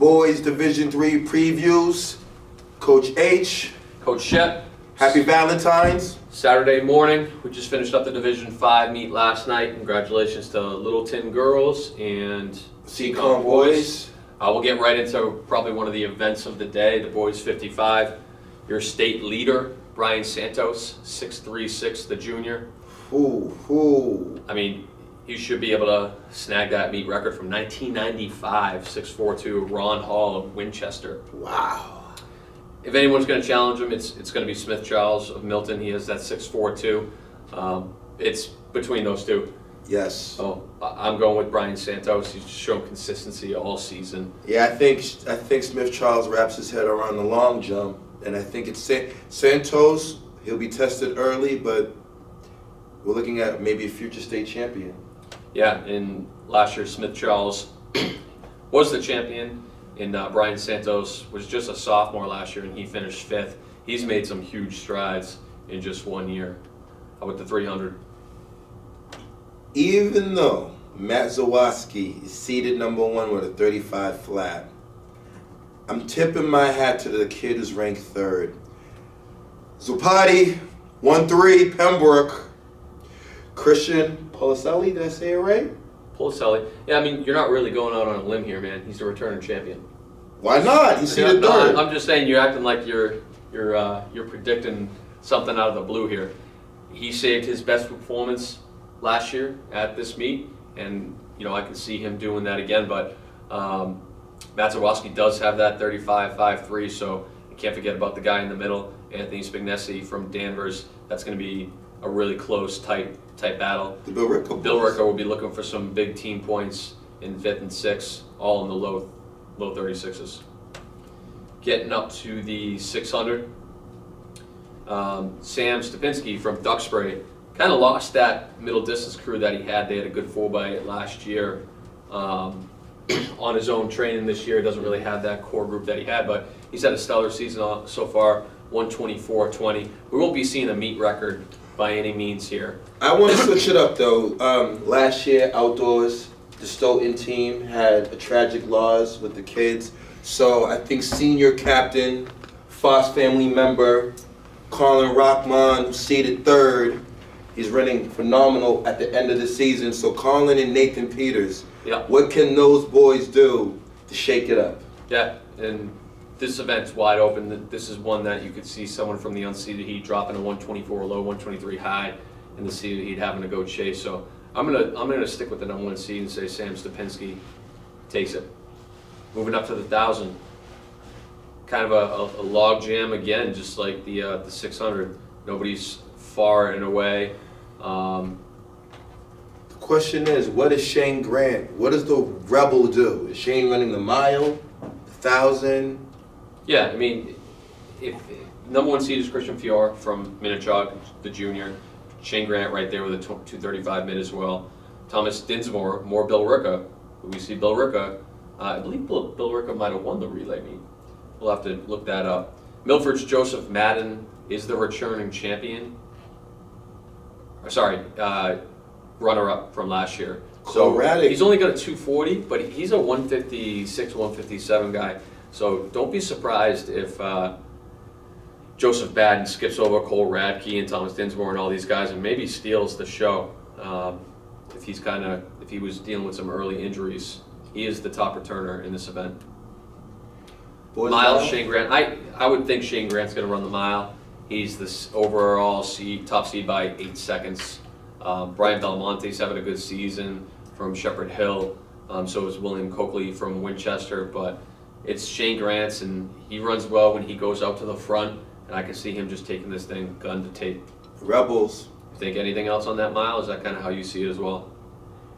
Boys Division III previews. Coach H. Coach Shep. Happy Valentine's. Saturday morning. We just finished up the Division V meet last night. Congratulations to Littleton girls and Seacon boys. We'll get right into probably one of the events of the day, the Boys 55. Your state leader, Brian Santos, 6'3", the junior. I mean, you should be able to snag that meet record from 1995, 6'4", Ron Hall of Winchester. Wow. If anyone's going to challenge him, it's going to be Smith Charles of Milton. He has that 6'4", it's between those two. Yes. So I'm going with Brian Santos. He's shown consistency all season. Yeah, I think Smith Charles wraps his head around the long jump, and I think it's Santos. He'll be tested early, but we're looking at maybe a future state champion. Yeah, and last year Smith Charles was the champion, and Brian Santos was just a sophomore last year, and he finished 5th. He's made some huge strides in just 1 year. How about the 300? Even though Matt Zawoski is seeded #1 with a 35 flat, I'm tipping my hat to the kid who's ranked 3rd. Zupati, 1-3, Pembroke. Christian Policelli, did I say it right? Policelli. Yeah, I mean, you're not really going out on a limb here, man. He's the returning champion. Why not? He's seeded 3rd. I'm just saying, you're acting like you're predicting something out of the blue here. He saved his best performance last year at this meet, and I can see him doing that again. But Matt Zawoski does have that 35.53, so you can't forget about the guy in the middle, Anthony Spignesi from Danvers. That's going to be a really close, tight battle. The Bill Ricker will be looking for some big team points in 5th and 6th, all in the low 36s. Getting up to the 600, Sam Stupinski from Duxbury kind of lost that middle distance crew that he had. They had a good 4x8 last year. On his own training this year, doesn't really have that core group that he had, but he's had a stellar season so far, 124.20. We won't be seeing a meet record by any means here. I want to switch it up though. Last year, outdoors, the Stoughton team had a tragic loss with the kids. So I think senior captain, Foss family member, Colin Rockman, who seeded 3rd, he's running phenomenal at the end of the season. So Colin and Nathan Peters, yeah. What can those boys do to shake it up? Yeah, and this event's wide open. This is one that you could see someone from the unseeded heat dropping a 124 low, 123 high, and the seeded heat having to go chase. So I'm gonna stick with the #1 seed and say Sam Stupinski takes it. Moving up to the 1,000, kind of a log jam again, just like the 600. Nobody's far and away. The question is, what is Shane Grant? What does the Rebel do? Is Shane running the mile, the 1,000? Yeah, I mean, if #1 seed is Christian Fior from Minnechaug, the junior. Shane Grant right there with a 235 mid as well. Thomas Dinsmore, more Bill Ricca. We see Bill Ricca. I believe Bill Ricca might have won the relay meet. We'll have to look that up. Milford's Joseph Madden is the returning champion. Sorry, runner-up from last year. So he's only got a 240, but he's a 156, 157 guy. So don't be surprised if Joseph Madden skips over Cole Radke and Thomas Dinsmore and all these guys and maybe steals the show. If he was dealing with some early injuries, he is the top returner in this event. Mile, Shane Grant. I would think Shane Grant's going to run the mile. He's the overall top seed by 8 seconds. Brian Belmonte's having a good season from Shepherd Hill. So is William Coakley from Winchester. But it's Shane Grant's, and he runs well when he goes out to the front. And I can see him just taking this thing gun to tape. Rebels. You think anything else on that mile? Is that kind of how you see it as well?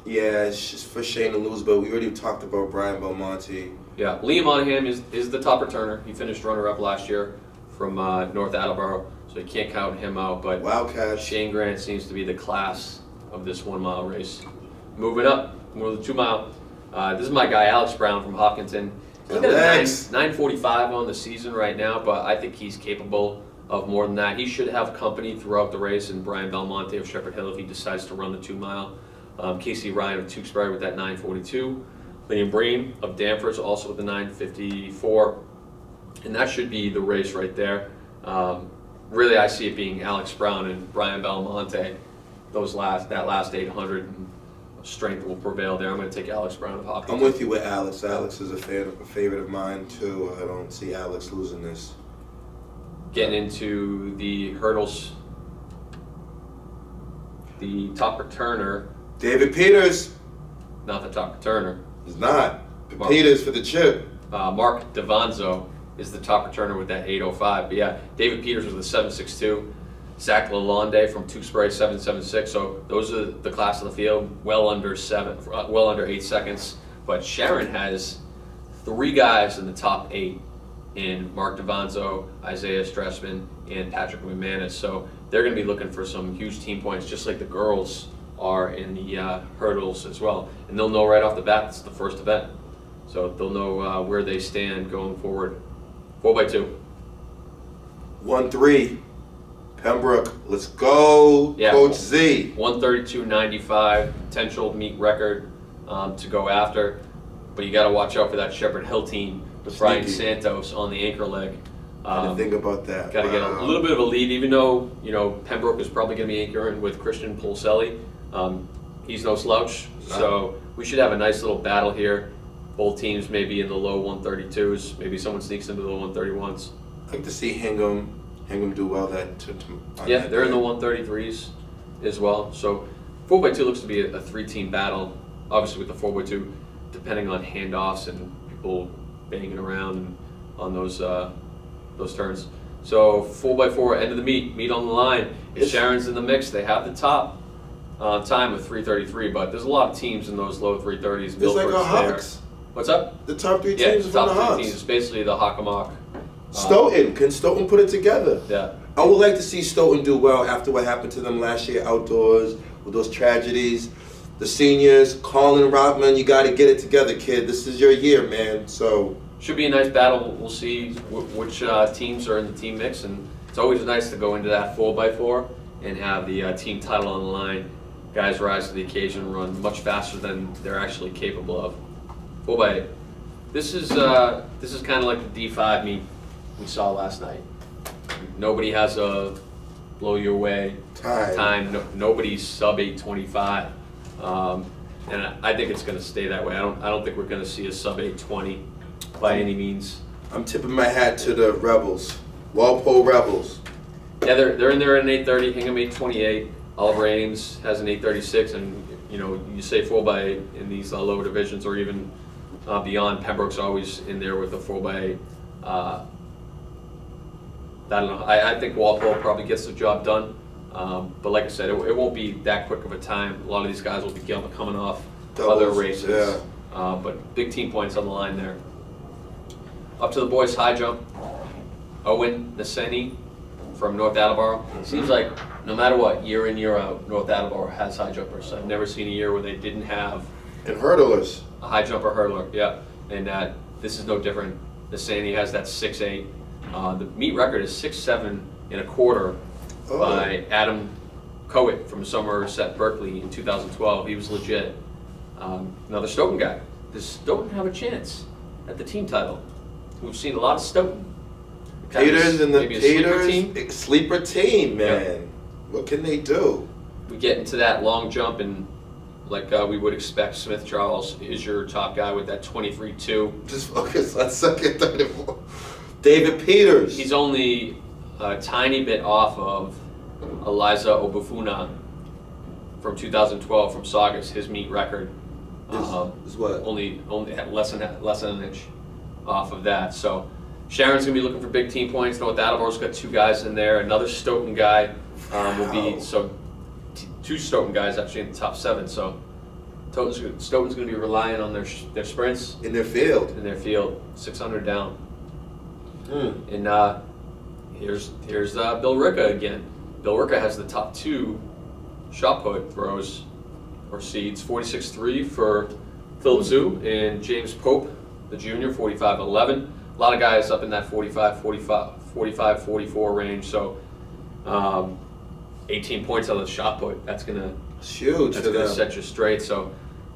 Yeah, it's just for Shane to lose, but we already talked about Brian Belmonte. Yeah, Liam Monahan is the top returner. He finished runner-up last year from North Attleboro, so you can't count him out. But Wildcats. Shane Grant seems to be the class of this 1 mile race. Moving up, more than 2 mile. This is my guy Alex Brown from Hopkinton. He's got a 9:45 on the season right now, but I think he's capable of more than that. He should have company throughout the race, and Brian Belmonte of Shepherd Hill if he decides to run the 2 mile. Casey Ryan of Tewksbury with that 9:42. Liam Breen of Danvers also with the 9:54, and that should be the race right there. Really, I see it being Alex Brown and Brian Belmonte. That last 800, and strength will prevail there. I'm going to take Alex Brown of Hopkins. I'm with you with Alex. Alex is a favorite of mine too. I don't see Alex losing this. Getting into the hurdles, the top returner. David Peters. Not the top returner. He's not. Peters for the chip. Mark Davanzo is the top returner with that 805. But yeah, David Peters was the 762. Zach Lalonde from Tewksbury 776. So those are the class of the field, well under 8 seconds. But Sharon has 3 guys in the top 8 in Mark Davanzo, Isaiah Stressman, and Patrick McManus. So they're going to be looking for some huge team points, just like the girls are in the hurdles as well. And they'll know right off the bat it's the first event. So they'll know where they stand going forward. 4x2. 1-3. Pembroke. Let's go, Yeah. Coach Z. 132.95 potential meet record to go after. But you got to watch out for that Shepherd Hill team with Brian Santos on the anchor leg. I didn't think about that. Got to get a little bit of a lead, even though Pembroke is probably going to be anchoring with Christian Polselli. He's no slouch, so we should have a nice little battle here. Both teams maybe in the low 132s. Maybe someone sneaks into the 131s. I'd like to see Hingham do well. Yeah, they're in the 133s as well. So 4x2 looks to be a 3-team battle. Obviously with the 4x2, depending on handoffs and people banging around on those turns. So 4x4, end of the meet on the line. If Sharon's in the mix, they have the top time with 3:33, but there's a lot of teams in those low 3:30s. It's like a Hawks. What's up? The top 3 Yeah, teams top from the 3 Hawks. teams. It's basically the Hockomock. Stoughton. Can Stoughton put it together? Yeah. I would like to see Stoughton do well after what happened to them last year outdoors with those tragedies. The seniors, Colin Rodman, you got to get it together, kid. This is your year, man. So Should be a nice battle. We'll see which teams are in the team mix, and it's always nice to go into that 4x4 and have the team title on the line. Guys rise to the occasion, run much faster than they're actually capable of. 4x8. This is kind of like the D5 meet we saw last night. Nobody has a blow your way time. Nobody's sub 825, and I think it's going to stay that way. I don't think we're going to see a sub 820 by any means. I'm tipping my hat to the Rebels, Walpole Rebels. Yeah, they're in there at an 830. Hingham 828. Oliver Ames has an 836, and you say 4x8 in these lower divisions or even beyond. Pembroke's always in there with a 4x8. I don't know. I think Walpole probably gets the job done, but like I said, it won't be that quick of a time. A lot of these guys will be coming off other races, but big team points on the line there. Up to the boys' high jump. Owen Naseni from North Attleboro. Seems like no matter what, year in, year out, North Attleboro has high jumpers. I've never seen a year where they didn't have And hurdlers. a high jumper hurdler, yeah. And this is no different. Naseni has that 6'8". The meet record is 6'7.25" by Adam Coet from Somerset Berkeley in 2012. He was legit. Another Stoughton guy. Does Stoughton have a chance at the team title? We've seen a lot of Stoughton. Peters and the Maybe a sleeper Peters team. sleeper team, man. Yep. What can they do? We get into that long jump, and like we would expect, Smith Charles is your top guy with that 23.2. Just focus on second, third, and fourth. David Peters. He's only a tiny bit off of Eliza Obafuna from 2012 from Saugus. His meet record is what? Only less than an inch off of that. So Sharon's gonna be looking for big team points. North Attleboro's got 2 guys in there. Another Stoughton guy will be 2 Stoughton guys actually in the top 7. So Stoughton's gonna be relying on their sprints In their field. 600 down. And here's Bill Ricca again. Bill Ricca has the top 2 shot put throws or seeds. 46.3 for Philip Zhu and James Pope, the junior, 45.11. A lot of guys up in that 45-44 range. So 18 points on the shot put. That's gonna It's huge. set you straight. So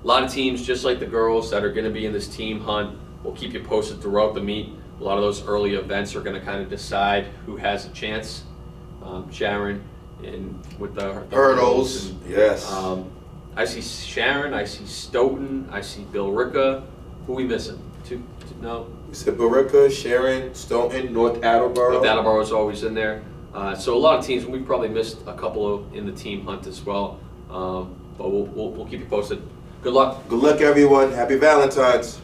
a A lot of teams, just like the girls, that are going to be in this team hunt. We'll keep you posted throughout the meet. A lot of those early events are going to kind of decide who has a chance. Sharon, and with the hurdles, and, yes. I see Sharon, I see Stoughton, I see Bill Ricka. Who are we missing? No? We said Barica, Sharon, Stoughton, North Attleboro. North Attleboro is always in there. So a lot of teams, we probably missed a couple in the team hunt as well. But we'll keep you posted. Good luck. Good luck, everyone. Happy Valentine's.